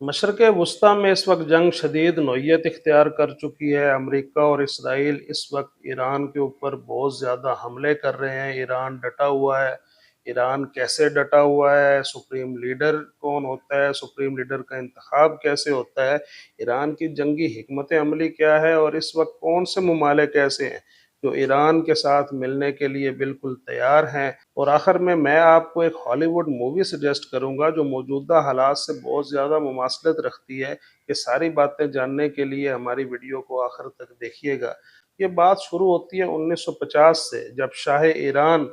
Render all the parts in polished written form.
मशरक़ वस्ती में इस वक्त जंग शदीद नौयत इख्तियार कर चुकी है। अमरीका और इसराइल इस वक्त ईरान के ऊपर बहुत ज़्यादा हमले कर रहे हैं। ईरान डटा हुआ है। ईरान कैसे डटा हुआ है, सुप्रीम लीडर कौन होता है, सुप्रीम लीडर का इंतखाब कैसे होता है, ईरान की जंगी हिकमत अमली क्या है, और इस वक्त कौन से ममालिक ऐसे हैं जो ईरान के साथ मिलने के लिए बिल्कुल तैयार हैं। और आखिर में मैं आपको एक हॉलीवुड मूवी सजेस्ट करूंगा जो मौजूदा हालात से बहुत ज़्यादा मुमासलत रखती है। ये सारी बातें जानने के लिए हमारी वीडियो को आखिर तक देखिएगा। ये बात शुरू होती है 1950 से, जब शाह ईरान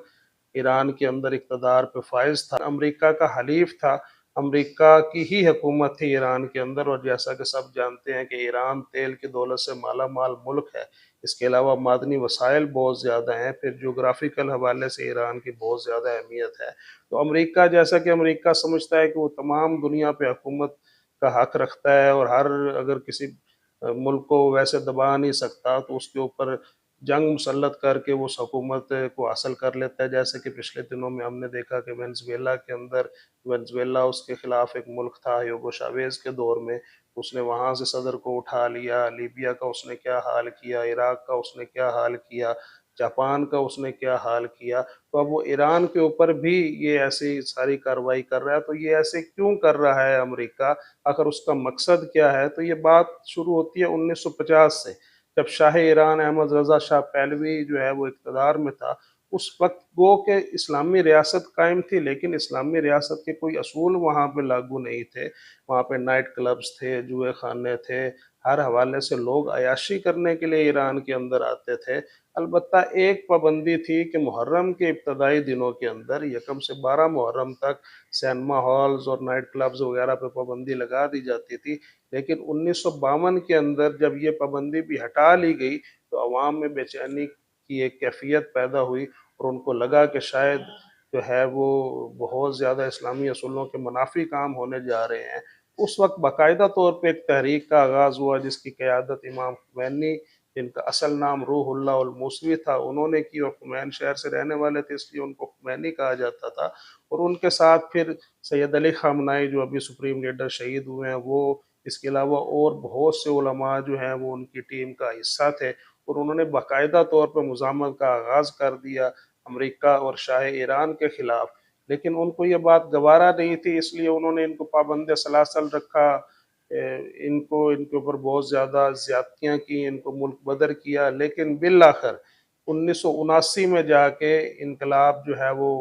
ईरान के अंदर इक़्तिदार पे फाइज़ था, अमरीका का हलीफ था। अमरीका की ही हुकूमत थी ईरान के अंदर, और जैसा कि सब जानते हैं कि ईरान तेल की दौलत से माला माल मुल्क है। इसके अलावा मादनी वसाइल बहुत ज़्यादा हैं, फिर जोग्राफिकल हवाले से ईरान की बहुत ज़्यादा अहमियत है। तो अमरीका, जैसा कि अमरीका समझता है कि वो तमाम दुनिया पे हुकूमत का हक रखता है, और हर अगर किसी मुल्क को वैसे दबा नहीं सकता तो उसके ऊपर जंग मुसल्लत करके वो उस हुकूमत को हासिल कर लेता है। जैसे कि पिछले दिनों में हमने देखा कि वेनेज़ुएला के अंदर, वेनेज़ुएला उसके खिलाफ एक मुल्क था ह्यूगो चावेज़ के दौर में, उसने वहाँ से सदर को उठा लिया। लीबिया का उसने क्या हाल किया, इराक का उसने क्या हाल किया, जापान का उसने क्या हाल किया। तो अब वो ईरान के ऊपर भी ये ऐसी सारी कार्रवाई कर रहा है। तो ये ऐसे क्यों कर रहा है अमेरिका, आखिर उसका मकसद क्या है? तो ये बात शुरू होती है 1950 से, जब शाह ईरान अहमद रज़ा शाह पहलवी जो है वो इक़्तिदार में था। उस वक़्त गो के इस्लामी रियासत कायम थी, लेकिन इस्लामी रियासत के कोई असूल वहाँ पे लागू नहीं थे। वहाँ पे नाइट क्लब्स थे, जुए खाने थे, हर हवाले से लोग अयाशी करने के लिए ईरान के अंदर आते थे। अलबत्ता एक पाबंदी थी कि मुहर्रम के इब्तदाई दिनों के अंदर यकम से 12 मुहर्रम तक सिनेमा हॉल्स और नाइट क्लब्स वगैरह पे पाबंदी लगा दी जाती थी। लेकिन 1952 के अंदर जब ये पाबंदी भी हटा ली गई, तो अवाम में बेचैनी की एक कैफियत पैदा हुई, और उनको लगा कि शायद जो है वो बहुत ज़्यादा इस्लामी असूलों के मुनाफी काम होने जा रहे हैं। उस वक़्त बाकायदा तौर पे एक तहरीक का आगाज़ हुआ जिसकी क़यादत इमाम खुमैनी, जिनका असल नाम रूहुल्लाह अल मूसवी था, उन्होंने की, और खुमैन शहर से रहने वाले थे इसलिए उनको खुमैनी कहा जाता था। और उनके साथ फिर सैयद अली ख़ामनाई जो अभी सुप्रीम लीडर शहीद हुए हैं वो, इसके अलावा और बहुत से उलमा जो हैं वो उनकी टीम का हिस्सा थे, और उन्होंने बाकायदा तौर पर मुज़ामत का आगाज़ कर दिया अमरीका और शाह ईरान के ख़िलाफ़। लेकिन उनको ये बात गवारा नहीं थी, इसलिए उन्होंने इनको पाबंद सलासल रखा। इनको इनके ऊपर बहुत ज़्यादा ज़्यादतियाँ की, इनको मुल्क बदर किया। लेकिन बिल-आखिर 1979 में जाके इनकलाब जो है वो,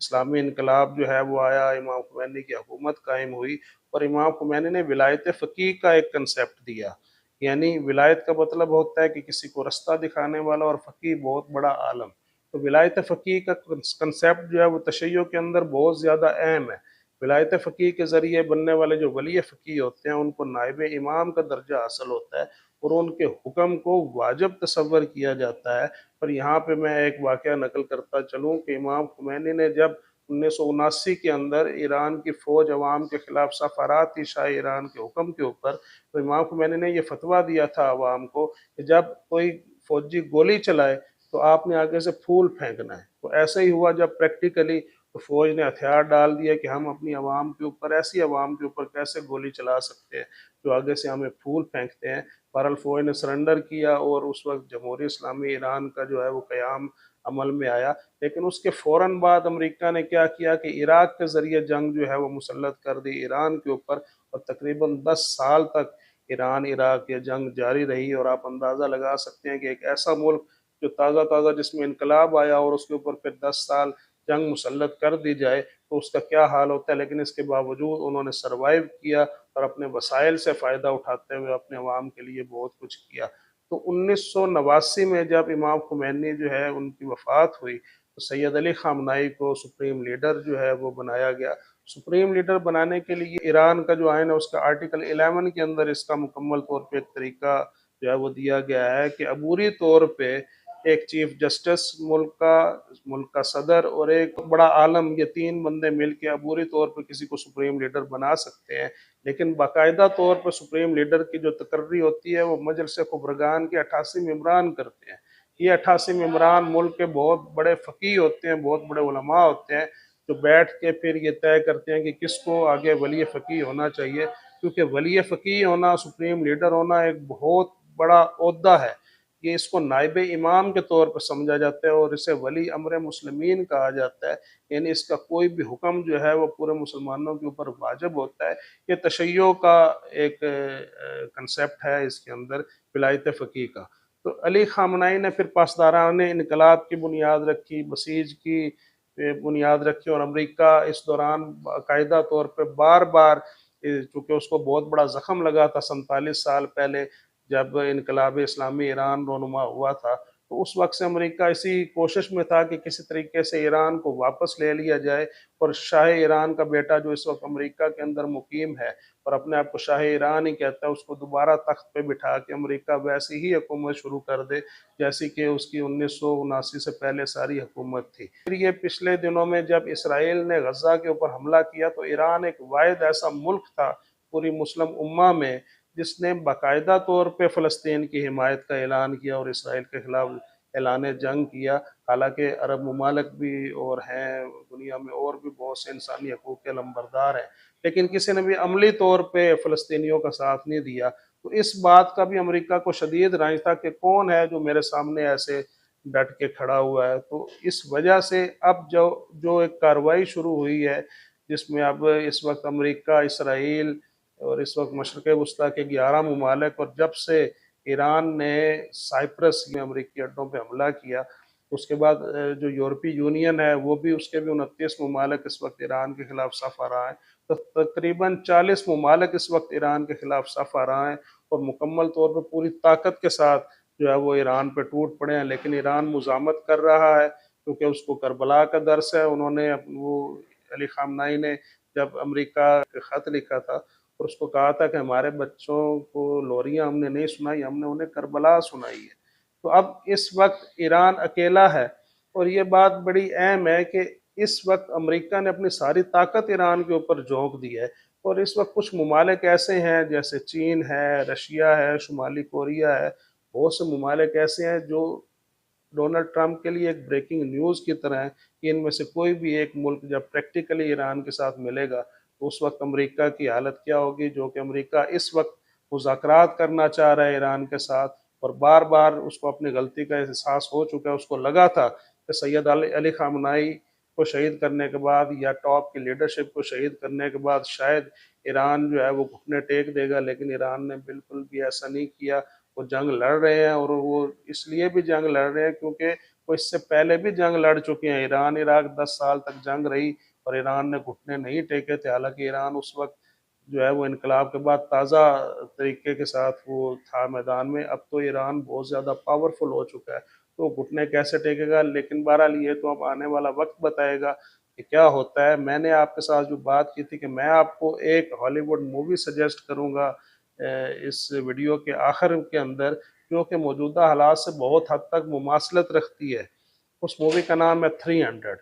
इस्लामी इनकलाब जो है वो आया, इमाम खुमैनी की हुकूमत कायम हुई, और इमाम खुमैनी ने विलायत फ़क़ीह का एक कंसेप्ट दिया। यानी विलायत का मतलब होता है कि किसी को रास्ता दिखाने वाला, और फ़क़ीह बहुत बड़ा आलम। तो विलायत फ़क़ीह का कंसेप्ट जो है वो तशय्युअ के अंदर बहुत ज़्यादा अहम है। विलायत फ़क़ीह के ज़रिए बनने वाले जो वली फ़क़ीह होते हैं उनको नायब इमाम का दर्जा हासिल होता है, और उनके हुक्म को वाजिब तसव्वुर किया जाता है। पर यहाँ पे मैं एक वाक़या नक़ल करता चलूँ कि इमाम खुमैनी ने जब 1979 के अंदर ईरान की फ़ौज अवाम के ख़िलाफ़ सफ़ारात थी शाह ईरान के हुक्म के ऊपर, तो इमाम खुमैनी ने ये फ़तवा दिया था अवाम को कि जब कोई फ़ौजी गोली चलाए तो आपने आगे से फूल फेंकना है। तो ऐसा ही हुआ जब प्रैक्टिकली तो फ़ौज ने हथियार डाल दिया कि हम अपनी अवाम के ऊपर, ऐसी अवाम के ऊपर कैसे गोली चला सकते हैं जो आगे से हमें फूल फेंकते हैं। बहरहाल फ़ौज ने सरेंडर किया, और उस वक़्त जमहूरी इस्लामी ईरान का जो है वो क़याम अमल में आया। लेकिन उसके फ़ौरन बाद अमरीका ने क्या किया कि इराक के ज़रिए जंग जो है वो मुसल्लत कर दी ईरान के ऊपर, और तकरीबन 10 साल तक ईरान इराक ये जंग जारी रही। और आप अंदाज़ा लगा सकते हैं कि एक ऐसा मुल्क जो ताज़ा-ताज़ा जिसमें इनकलाब आया और उसके ऊपर फिर 10 साल जंग मुसल्लत कर दी जाए तो उसका क्या हाल होता है। लेकिन इसके बावजूद उन्होंने सर्वाइव किया, और अपने वसाइल से फ़ायदा उठाते हुए अपने अवाम के लिए बहुत कुछ किया। तो 1989 में जब इमाम खुमैनी जो है उनकी वफ़ात हुई, तो सैयद अली ख़ामनाई को सुप्रीम लीडर जो है वो बनाया गया। सुप्रीम लीडर बनाने के लिए ईरान का जो आइन है उसका आर्टिकल 11 के अंदर इसका मुकम्मल तौर पे एक तरीका जो है वो दिया गया है कि अबूरी तौर पे एक चीफ जस्टिस, मुल्क का सदर, और एक बड़ा आलम, ये 3 बंदे मिलके अबूरी तौर पे किसी को सुप्रीम लीडर बना सकते हैं। लेकिन बाकायदा तौर पे सुप्रीम लीडर की जो तकर्री होती है वो मजलिस खुबरगान के 88 मेंबरान करते हैं। ये 88 मेंबरान मुल्क के बहुत बड़े फ़क़ीह होते हैं, बहुत बड़े उलमा होते हैं, जो बैठ के फिर ये तय करते हैं कि किसको आगे वली फ़क़ीह होना चाहिए। کیونکہ ولی فقیہ ہونا، سپریم لیڈر ہونا ایک بہت بڑا عہدہ ہے۔ یہ اس کو نائب امام کے طور پر سمجھا جاتا ہے اور اسے ولی امر مسلمین کہا جاتا ہے، یعنی اس کا کوئی بھی حکم جو ہے وہ پورے مسلمانوں کے اوپر واجب ہوتا ہے۔ یہ تشیع کا ایک کنسیپٹ ہے اس کے اندر، ولایت فقیہ کا۔ تو علی خامنہئی نے پھر پاسداران انقلاب کی بنیاد رکھی، بسیج کی بنیاد رکھی، اور امریکہ اس دوران باقاعدہ طور پہ بار بار، چونکہ اس کو بہت بڑا زخم لگا تھا 47 سال پہلے جب انقلاب اسلامی ایران رونما ہوا تھا، تو اس وقت سے امریکہ اسی کوشش میں تھا کہ کسی طریقے سے ایران کو واپس لے لیا جائے، اور شاہ ایران کا بیٹا جو اس وقت امریکہ کے اندر مقیم ہے اور اپنے آپ کو شاہ ایران ہی کہتا ہے، اس کو دوبارہ تخت پہ بٹھا کے امریکہ ویسی ہی حکومت شروع کر دے جیسی کہ اس کی 1979 سے پہلے ساری حکومت تھی۔ پھر یہ پچھلے دنوں میں جب اسرائیل نے غزہ کے اوپر حملہ کیا تو ایران ایک واحد ایسا ملک تھا پوری مسلم امہ میں جس نے باقاعدہ طور پہ فلسطین کی حمایت کا اعلان کیا اور اسرائیل کے خلاف اعلان جنگ کیا۔ حالانکہ عرب ممالک بھی اور ہیں دنیا میں، اور بھی بہت سے انسانی حقوق کے علمبردار ہیں، لیکن کسی نے بھی عملی طور پہ فلسطینیوں کا ساتھ نہیں دیا۔ تو اس بات کا بھی امریکہ کو شدید رنج تھا کہ کون ہے جو میرے سامنے ایسے ڈٹ کے کھڑا ہوا ہے۔ تو اس وجہ سے اب جو ایک کارروائی شروع ہوئی ہے، جس میں اب اس وقت امریکہ، اسرائیل اور اس وقت مشرق وسطیٰ کے 11 ممالک، اور جب سے ایران نے سائپرس میں امریکی اڈوں پہ حملہ کیا، اس کے بعد جو یورپی یونین ہے وہ بھی، اس کے بھی 29 ممالک اس وقت ایران کے خلاف صف آ رہا ہے۔ تو تقریباً 40 ممالک اس وقت ایران کے خلاف صف آ رہا ہے اور مکمل طور پر پوری طاقت کے ساتھ جو ہے وہ ایران پہ ٹوٹ پڑے ہیں، لیکن ایران مزاحمت کر رہا ہے کیونکہ اس کو کربلا کا درس ہے۔ انہوں نے وہ علی خامنہئی نے جب امریکہ کا خط لکھا تھا اور اس کو کہا تھا کہ ہمارے بچوں کو لوریاں ہم نے نہیں سنائی، ہم نے انہیں کربلا سنائی ہے۔ تو اب اس وقت ایران اکیلا ہے، اور یہ بات بڑی اہم ہے کہ اس وقت امریکہ نے اپنی ساری طاقت ایران کے اوپر جھونک دی ہے، اور اس وقت کچھ ممالک ایسے ہیں جیسے چین ہے، رشیا ہے، شمالی کوریا ہے، بہت سے ممالک ایسے ہیں جو ڈونلڈ ٹرمپ کے لیے ایک بریکنگ نیوز کی طرح ہے کہ ان میں سے کوئی بھی ایک ملک جب پریکٹیکلی ایران کے ساتھ ملے گا تو اس وقت امریکہ کی حالت کیا ہوگی، جو کہ امریکہ اس وقت مذاکرات کرنا چاہ رہا ہے ایران کے ساتھ، اور بار بار اس کو اپنی غلطی کا احساس ہو چکا ہے۔ اس کو لگا تھا کہ سید علی خامنہئی کو شہید کرنے کے بعد یا ٹاپ کی لیڈرشپ کو شہید کرنے کے بعد شاید ایران جو ہے وہ گھٹنے ٹیک دے گا، لیکن ایران نے بالکل بھی ایسا نہیں کیا۔ وہ جنگ لڑ رہے ہیں، اور وہ اس لیے بھی جنگ لڑ رہے ہیں کیونکہ وہ اس سے پہلے بھی جنگ لڑ چکے ہیں۔ ایران عراق 10 سال تک جنگ رہی اور ایران نے گھٹنے نہیں ٹیکے تھے، حالانکہ ایران اس وقت جو ہے وہ انقلاب کے بعد تازہ طریقے کے ساتھ وہ تھا میدان میں۔ اب تو ایران بہت زیادہ پاورفل ہو چکا ہے، تو گھٹنے کیسے ٹیکے گا؟ لیکن بہرحال یہ تو اب آنے والا وقت بتائے گا کہ کیا ہوتا ہے۔ میں نے آپ کے ساتھ جو بات کی تھی کہ میں آپ کو ایک ہالی ووڈ مووی سجیسٹ کروں گا اس ویڈیو کے آخر کے اندر، جو کہ موجودہ حالات سے بہت حد تک مماثلت رکھتی ہے۔ اس مووی کا نام ہے 300۔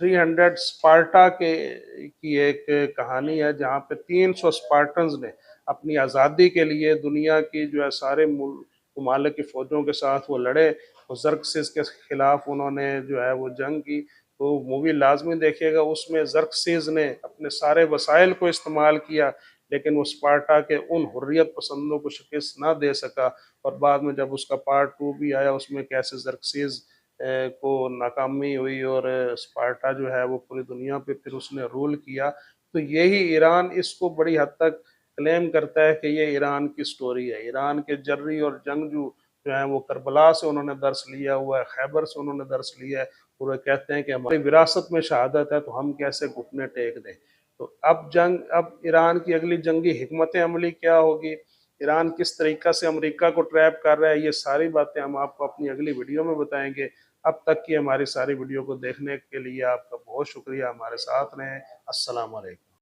300 اسپارٹا کی ایک کہانی ہے جہاں پہ 300 اسپارٹنز نے اپنی آزادی کے لیے دنیا کی جو ہے سارے ممالک کی فوجوں کے ساتھ وہ لڑے، اور زرکسس کے خلاف انہوں نے جو ہے وہ جنگ کی۔ تو مووی لازمی دیکھیے گا، اس میں زرکسس نے اپنے سارے وسائل کو استعمال کیا لیکن وہ اسپارٹا کے ان حریت پسندوں کو شکست نہ دے سکا، اور بعد میں جب اس کا پارٹ 2 بھی آیا اس میں کیسے زرکسیز کو ناکامی ہوئی اور اسپارٹا جو ہے وہ پوری دنیا پہ پھر اس نے رول کیا۔ تو یہی ایران اس کو بڑی حد تک کلیم کرتا ہے کہ یہ ایران کی سٹوری ہے۔ ایران کے جری اور جنگجو جو ہیں وہ کربلا سے انہوں نے درس لیا ہوا ہے، خیبر سے انہوں نے درس لیا ہے، اور وہ کہتے ہیں کہ ہماری وراثت میں شہادت ہے تو ہم کیسے گھٹنے ٹیک دیں۔ تو اب ایران کی اگلی جنگی حکمت عملی کیا ہوگی، ایران کس طریقہ سے امریکہ کو ٹریپ کر رہا ہے، یہ ساری باتیں ہم آپ کو اپنی اگلی ویڈیو میں بتائیں گے۔ اب تک کی ہماری ساری ویڈیو کو دیکھنے کے لیے آپ کا بہت شکریہ، ہمارے ساتھ رہیں۔ السلام علیکم۔